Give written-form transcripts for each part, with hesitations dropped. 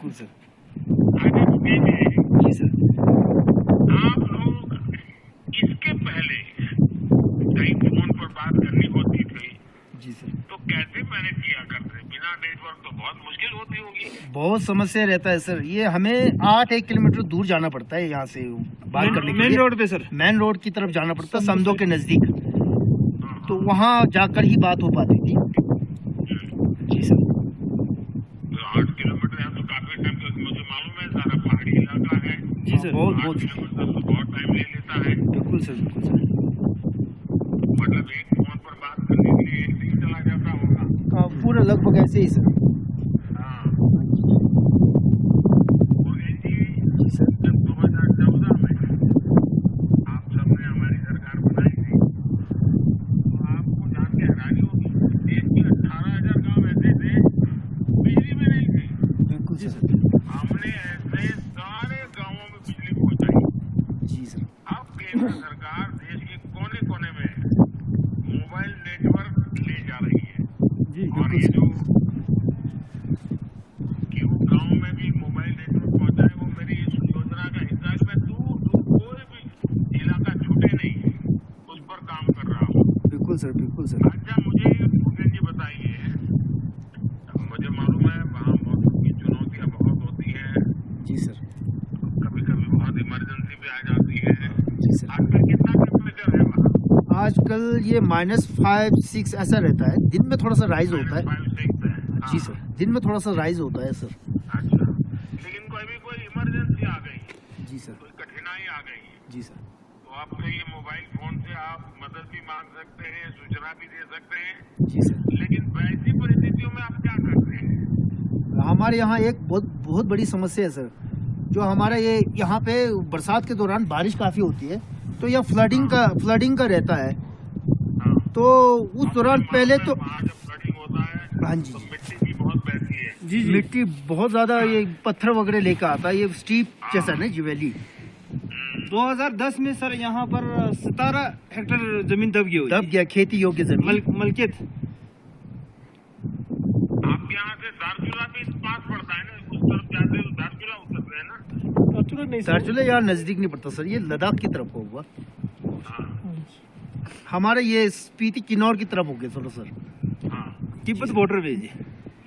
बिल्कुल सर। आगे भेजे। जी सर। आप लोग इसके पहले कहीं फोन पर बात करनी होती थी जी सर। तो कैसे मैनेज किया करते? बिना नेटवर्क तो बहुत मुश्किल होती होगी। बहुत समस्या रहता है सर, ये हमें 8 किलोमीटर दूर जाना पड़ता है यहाँ से बात करने के लिए। मेन रोड पे सर, मेन रोड की तरफ जाना पड़ता है, समदो के नजदीक, तो वहाँ जाकर ही बात हो पाती थी। जी सर। तो 8 किलोमीटर है तो काफी टाइम, क्योंकि मुझे मालूम है सारा पहाड़ी इलाका है। जी सर। बहुत 8 बहुत किलोमीटर तो बहुत टाइम ले लेता है। बिल्कुल सर, बिल्कुल सर। मतलब एक फोन पर बात करने के लिए एक दिन चला जाता होगा। पूरा लगभग ऐसे ही सर। हाँ। मोदी जी, जी सर। जब 2014 में आप सबने हमारी सरकार बनाई थी तो आपको जान के हैरानी होगी, देश के 18,000 गांव ऐसे थे बिजली में नहीं थे। बिल्कुल सर। हमने ऐसे सारे गांवों में बिजली पहुंचाई। जी सर। अब केंद्र सरकार देश के कोने कोने में मोबाइल नेटवर्क ले जा रही है। जी और ये जो कि वो गांव में भी मोबाइल नेटवर्क पहुंचाए, वो मेरी इस योजना का हिस्सा है। मैं दूर दूर कोई भी इलाका छूटे नहीं उस पर काम कर रहा हूँ। बिल्कुल सर, बिल्कुल सर। अच्छा, मुझे भूपेंद्र जी बताइए, मुझे मालूम है वहाँ मौसम की चुनौतियाँ बहुत होती हैं। जी सर। कभी कभी बहुत इमरजेंसी भी आ जाती है। जी सर। आजकल कितना टेम्परेचर है वहाँ? आजकल ये -5-6 ऐसा रहता है, दिन में थोड़ा सा राइज होता है। -5-6 है। जी सर, दिन में थोड़ा सा राइज होता है सर। अच्छा, लेकिन कोई इमरजेंसी आ गई, जी सर। कोई कठिनाई आ गई, जी सर। तो आपके ये मोबाइल फोन से आप मदद भी मांग सकते हैं, सूचना भी दे सकते हैं। जी सर। लेकिन वैसी परिस्थितियों में आप क्या करते हैं? हमारे यहाँ एक बहुत बहुत बड़ी समस्या है सर, जो हमारा ये यहाँ पे बरसात के दौरान बारिश काफी होती है, तो यह फ्लडिंग का रहता है। हाँ। तो उस दौरान पहले तो वहाँ जब फ्लडिंग होता है हाँ जी, तो मिट्टी भी बहुत बहती है। जी जी। मिट्टी बहुत ज्यादा, ये पत्थर वगैरह लेकर आता है, ये स्टीप जैसा ना ज्वेली। 2010 में सर यहाँ पर 17 हेक्टेयर जमीन दब गई हुई दब थी। गया खेती योग्य जमीन। मलकियत। आपके यहाँ से दारचूला भी पास पड़ता है ना, उस तरफ जाते हो दारचूला उतरते हैं ना? दार्चुला यहाँ नजदीक नहीं पड़ता सर, ये लद्दाख की तरफ होगा। हाँ हमारे ये स्पीति किन्नौर की तरफ हो गया थोड़ा सर। हाँ, तिब्बत बॉर्डर पे जी,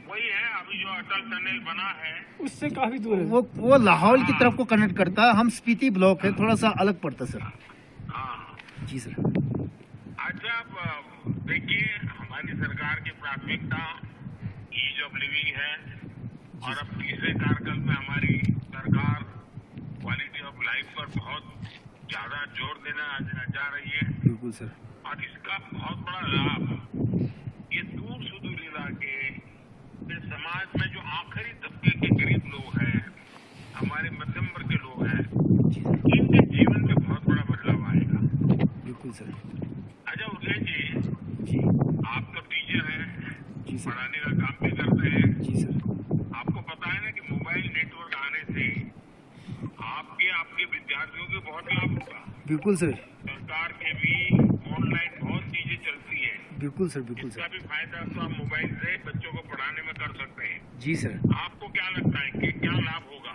वही है। अभी जो अटल टनल बना है उससे काफी दूर है। वो लाहौल की तरफ को कनेक्ट करता है, हम स्पीति ब्लॉक है, थोड़ा सा अलग पड़ता है सर। हाँ। जी सर। अच्छा, अब देखिए, हमारी सरकार की प्राथमिकता ईज ऑफ लिविंग है और अब तीसरे कार्यकाल में हमारी सरकार क्वालिटी ऑफ लाइफ पर बहुत ज्यादा जोर देना जा रही है। बिल्कुल सर। और इसका बहुत बड़ा लाभ ये दूर सुदूर इलाके के समाज में जो आखिरी तबके के गरीब लोग हैं, हमारे मध्यम वर्ग के लोग हैं, इनके जीवन में बहुत बड़ा बदलाव आएगा। बिल्कुल सर। अच्छा उदय जी, जी। आप तो टीचर हैं, जी सर। पढ़ाने का काम भी करते हैं। जी सर। आपको पता है ना कि मोबाइल नेटवर्क आने से आपके विद्यार्थियों को बहुत लाभ होगा। बिल्कुल सर। सरकार के भी ऑनलाइन बहुत चीजें चलती हैं। बिल्कुल सर, बिल्कुल इसका सर। भी फायदा तो आप मोबाइल से बच्चों को पढ़ाने में कर सकते हैं। जी सर। आपको क्या लगता है कि क्या लाभ होगा?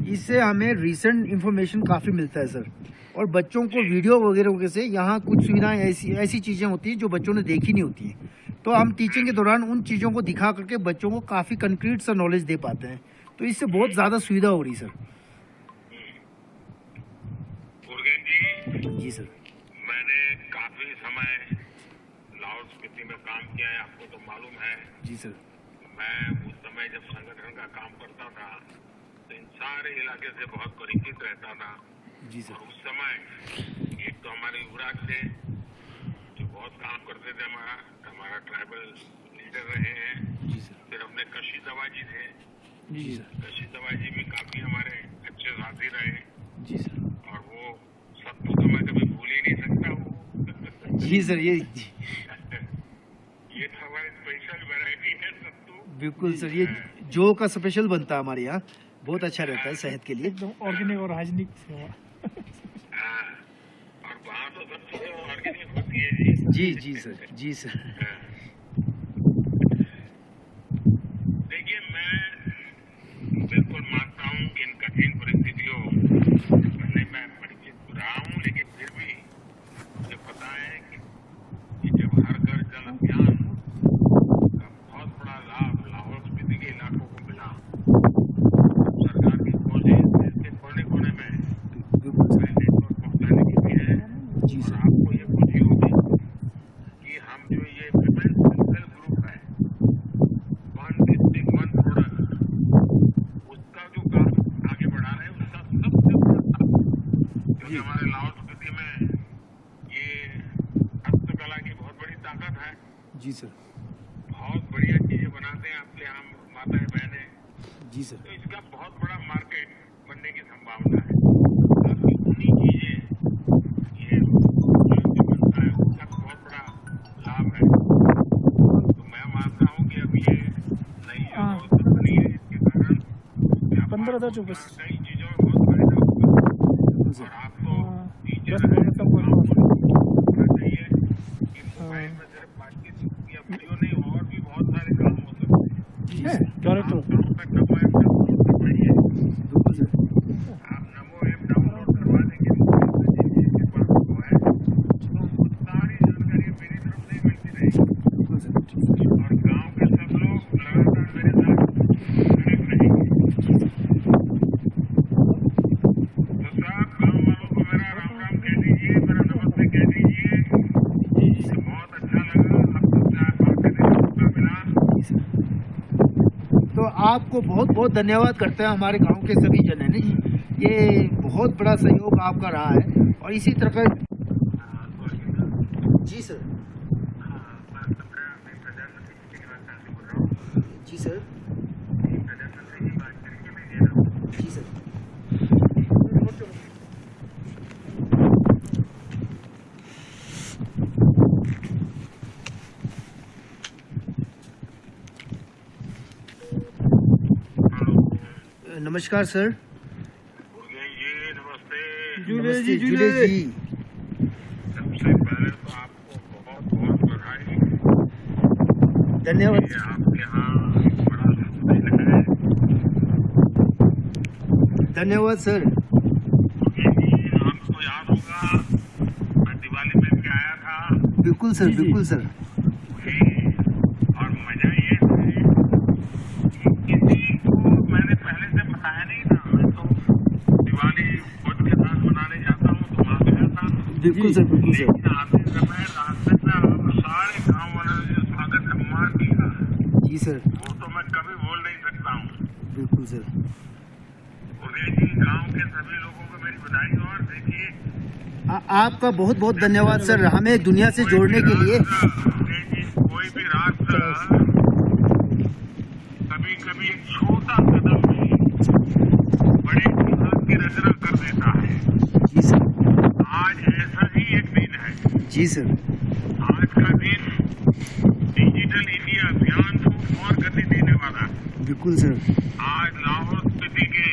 इससे हमें रिसेंट इंफॉर्मेशन काफी मिलता है सर, और बच्चों को वीडियो वगैरह से यहाँ कुछ सुविधाएं ऐसी चीजें होती हैं जो बच्चों ने देखी नहीं होती है, तो हम टीचिंग के दौरान उन चीजों को दिखा करके बच्चों को काफी कंक्रीट सा नॉलेज दे पाते हैं, तो इससे बहुत ज्यादा सुविधा हो रही सर। जी सर। मैंने काफी समय लाहौल स्पीति में काम किया है, आपको तो मालूम है। जी सर। मैं उस समय जब संगठन का काम करता था तो इन सारे इलाके से बहुत परिचित रहता था। जी सर। और उस समय एक तो हमारे युवराज थे जो बहुत काम करते थे, हमारा ट्राइबल लीडर रहे हैं। जी सर। फिर अपने कशी दवाजी थे। जी सर। कशी दवाजी भी काफी हमारे अच्छे साथी रहे। जी सर। और वो सत्तू तो मैं कभी भूल ही नहीं सकता हूँ। जी सर। ये तो हमारी स्पेशल वैरायटी है सत्तू। बिल्कुल सर, ये जो का स्पेशल बनता है हमारे यहाँ, बहुत अच्छा रहता है सेहत के लिए, एकदम ऑर्गेनिक और हाइजीनिक सेवा। और वहाँ तो सब चीजें ऑर्गेनिक होती है जी। जी सर। जी सर। देखिए, मैं बिल्कुल क्योंकि हमारे लाहौल स्पीति में ये हस्तकला की बहुत बड़ी ताकत है। जी सर। बहुत बढ़िया चीजें बनाते हैं आपके यहाँ माताएं बहनें। जी सर। तो इसका बहुत बड़ा मार्केट बनने की संभावना है। काफी उन्हीं चीजें ये जो बनता है उसका बहुत बड़ा लाभ है। तो मैं मानता हूँ कि अब ये नई जो बनी है इसके कारण 15,024 कई चीजों में बहुत फायदा होगा। और आप तो टीचर हैं, तो आपको होना चाहिए कि मोबाइल में सिर्फ बातचीत या वीडियो नहीं, और भी बहुत सारे काम हो सकते हैं। करेक्ट। आप नमो ऐप डाउनलोड करवा देंगे, जिसके पास वो है तो सारी जानकारी मेरी तरफ से मिलती रहेगी। और गांव के सब लोग लगातार मेरे साथ कनेक्ट रहेंगे। तो सब गांव वालों को मेरा राम राम कह दीजिए, मेरा नमस्ते कह दीजिए। बहुत अच्छा लगा आप सबसे बात करने का मौका मिला। तो आपको बहुत बहुत धन्यवाद करते हैं हमारे गांव के सभी जन है ना, ये बहुत बड़ा सहयोग आपका रहा है। और इसी तरह का जी सर। जी सर। जी सर। नमस्कार सर। जी नमस्ते। जुले नमस्ते, जी, जुले जुले। जी। सबसे पहले तो आपको बहुत बहुत बधाई। धन्यवाद। ये आपके यहाँ बड़ा दिन है। धन्यवाद सर। क्योंकि आपको याद होगा मैं दिवाली में भी आया था। बिल्कुल सर, बिल्कुल सर। और मजा ये है कि किसी को मैंने पहले से बताया नहीं था। मैं तो दिवाली खुद के साथ मनाने जाता हूँ तो वहाँ गया था। बिल्कुल सर, बिल्कुल सर। लेकिन आते समय रास्ते में आप सारे गाँव वालों ने जो स्वागत सम्मान किया, जी सर। वो तो मैं कभी भूल नहीं सकता हूँ। बिल्कुल सर। उदय जी, गाँव के सभी लोगों को मेरी बधाई। और देखिए आपका बहुत बहुत धन्यवाद सर, हमें दुनिया से जोड़ने के लिए। कोई भी राष्ट्र कभी कभी एक छोटा कदम भी बड़े इतिहास की रचना कर देता है। जी सर। आज ऐसा ही एक दिन है। जी सर। आज का दिन डिजिटल इंडिया अभियान को और गति देने वाला है। बिल्कुल सर। आज लाहौल स्पीति के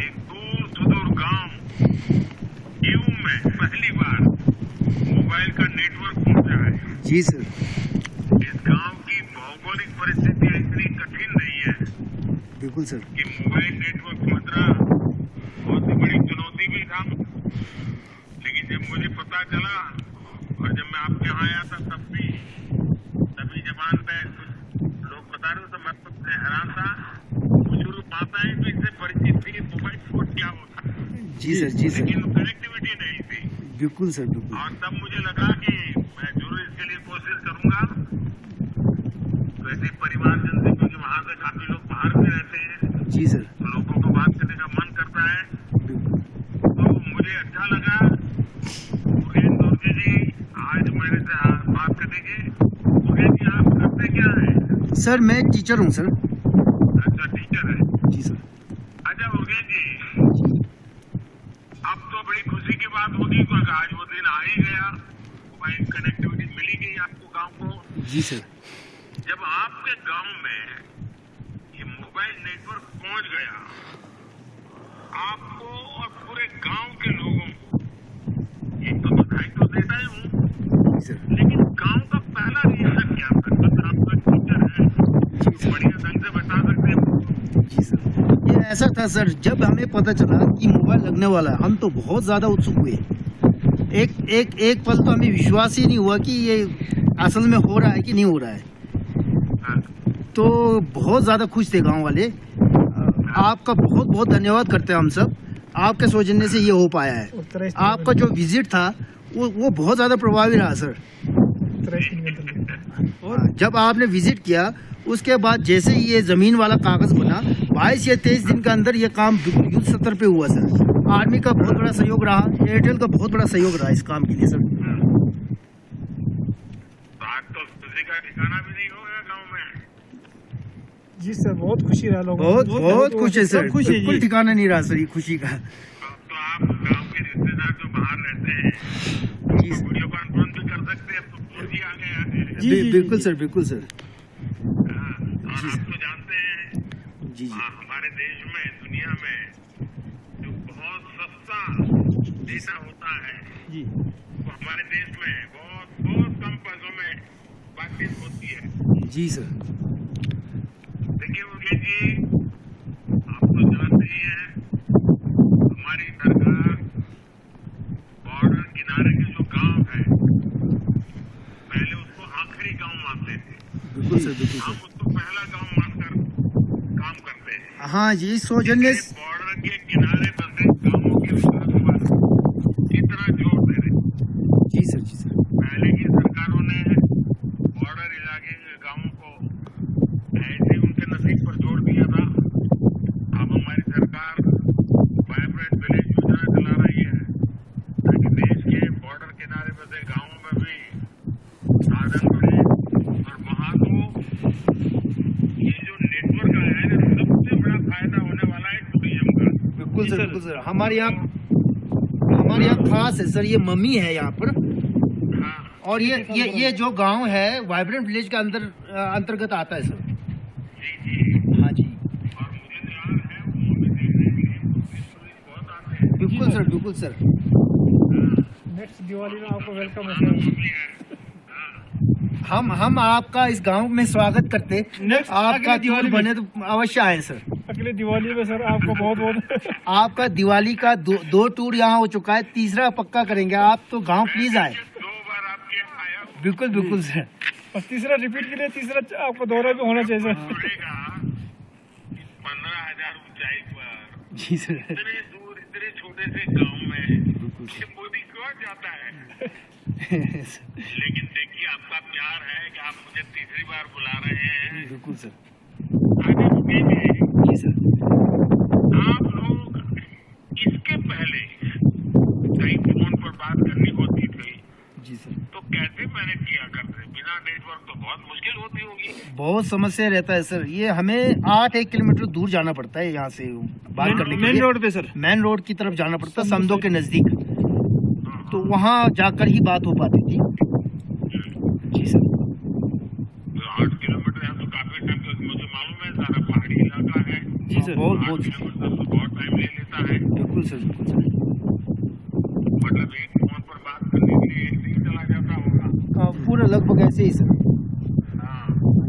एक दूर सुदूर गांव ड्यू में पहली बार मोबाइल का नेटवर्क पहुंचा है। जी सर। इस गांव की भौगोलिक परिस्थितियां इतनी कठिन रही है बिल्कुल सर। कि मोबाइल नेटवर्क पहुंचना बहुत ही बड़ी चुनौती भी था। लेकिन जब मुझे पता चला और जब मैं आपके यहाँ आया था तभी जबान पे लोग बता रहे हो तो मैं तो हैरान था। शुरू माताएं तो इससे परिचित थी मोबाइल फोन क्या होता है। जी सर। जी सर। लेकिन कनेक्टिविटी नहीं थी। बिल्कुल सर, बिल्कुल। और तब मुझे लगा कि मैं जरूर इसके लिए कोशिश करूंगा। वैसे परिवारजन से, क्योंकि वहाँ से काफी लोग बाहर भी रहते हैं, जी सर। तो लोगों को बात करने का मन करता है। बिल्कुल। तो मुझे अच्छा लगा मुकेश दुर्गे जी आज मेरे से बात करेंगे। मुकेश जी, आप करते क्या है? सर मैं टीचर हूँ सर। अच्छा, टीचर है। जी सर। अच्छा मुकेश जी, अब तो बड़ी खुशी की बात होगी क्योंकि आज वो दिन आ ही गया। मोबाइल कनेक्टिविटी मिली गई आपको गांव को। जी सर। जब आपके गांव में ये मोबाइल नेटवर्क पहुंच गया, आपको और पूरे गांव के लोगों को एक तो बधाई तो देता ही हूँ, जी सर। लेकिन गांव का पहला रिएक्शन क्या था? आपका टीचर है तो बढ़िया ढंग से बता सकते हैं। जी सर। ये ऐसा था सर, जब हमें पता चला कि मोबाइल लगने वाला है, हम तो बहुत ज्यादा उत्सुक हुए। एक पल तो हमें विश्वास ही नहीं हुआ कि ये असल में हो रहा है कि नहीं हो रहा है। तो बहुत ज्यादा खुश थे गांव वाले। आपका बहुत बहुत धन्यवाद करते हैं हम सब। आपके सौजन्य से ये हो पाया है। आपका जो विजिट था वो बहुत ज्यादा प्रभावी रहा सर। जब आपने विजिट किया उसके बाद जैसे ही ये जमीन वाला कागज बना, 22 या 23 दिन के अंदर ये काम बिल्कुल युद्ध स्तर पे हुआ सर। आर्मी का बहुत बड़ा सहयोग रहा, एयरटेल का बहुत बड़ा सहयोग रहा इस काम के लिए सर। तो आज तो किसी का ठिकाना भी नहीं होगा गांव में। जी सर, बहुत खुशी रहा लोगों बहुत बहुत खुश है सर, खुश है जी। बिल्कुल ठिकाना नहीं रहा सर ये खुशी का। अब तो आप गांव के रिश्तेदार जो बाहर रहते हैं जी सर, वीडियो कॉन्फ्रेंस भी कर सकते हैं। अब तो 4G आ गया है। बिल्कुल सर, बिल्कुल सर। हाँ, और आप तो जानते हैं जी जी हमारे देश में, दुनिया में जो बहुत सस्ता डेटा होता है जी वो हमारे देश में बहुत बहुत कम पैसों में बातचीत होती है। जी सर। देखिए मुकेश जी, आप तो जानते ही हैं हमारी सरकार बॉर्डर किनारे के जो गांव है पहले उसको आखिरी गांव मानते थे, बिल्कुल सर, बिल्कुल हम सर। उसको पहला गांव मानकर काम करते हैं। हाँ जी, सौजन्य बॉर्डर के किनारे बसे गांवों के विकास पर इतना जोर दे रहे। जी सर, जी सर। पहले की सरकारों ने बॉर्डर इलाके के गांवों को ऐसे उनके नसीब पर छोड़ दिया था। अब हमारी सरकार वाइब्रेंट विलेज योजना चला रही है ताकि देश के बॉर्डर किनारे बसे गांवों में भी साधन बढ़े। और वहां तो ये जो नेटवर्क आया है ना, सबसे बड़ा फायदा होने वाला है टूरिज्म का। बिल्कुल जी सर, सर। बिल्कुल सर। हमारे यहाँ खास है सर, ये मम्मी है यहाँ पर। हाँ, और ये जो गांव है वाइब्रेंट विलेज के अंतर्गत आता है सर। जी जी। हाँ जी, और मुझे तो याद है वो भी देखने के लिए टूरिस्ट बहुत आते हैं। बिल्कुल सर, बिल्कुल सर। नेक्स्ट दिवाली में आपको वेलकम है पुराना सर। मामला है। हाँ, हम आपका इस गांव में स्वागत करते। नेक्स्ट आपका अगली दिवाली टूर में। बने तो अवश्य आए सर। अगले दिवाली में सर आपको बहुत बहुत आपका दिवाली का दो टूर यहाँ हो चुका है, तीसरा पक्का करेंगे। आप तो गांव प्लीज आए। 2 बार आपके यहाँ आया हूँ। बिल्कुल बिल्कुल सर। और तीसरा रिपीट के लिए तीसरा आपको दौरा भी होना चाहिए सर। रहेगा 15,000 ऊंचाई पर जी सर, इतने दूर इतने छोटे से गांव में ये मोदी कौन जाता है। लेकिन देखिए आपका प्यार है कि आप मुझे तीसरी बार बुला रहे हैं। बिल्कुल सर। आगे रुकेंगे। जी सर। आप लोग इसके पहले कहीं फोन पर बात करनी होती थी जी सर। तो कैसे मैनेज किया करते? बिना नेटवर्क तो बहुत मुश्किल होती होगी। बहुत समस्या रहता है सर, ये हमें 8 किलोमीटर दूर जाना पड़ता है यहाँ से बात करने के मेन लिए। रोड पे सर। मेन रोड की तरफ जाना पड़ता है, समदो के नजदीक। तो वहाँ जाकर ही बात हो पाती थी। जी सर। तो 8 किलोमीटर है तो काफी टाइम, क्योंकि मुझे मालूम है सारा पहाड़ी इलाका है। जी सर। बहुत 8 बहुत किलोमीटर तो बहुत टाइम ले लेता है। बिल्कुल सर, बिल्कुल सर। मतलब एक फोन पर बात करने के लिए 1 दिन चला जाता होगा। हाँ, पूरा लगभग ऐसे ही सर।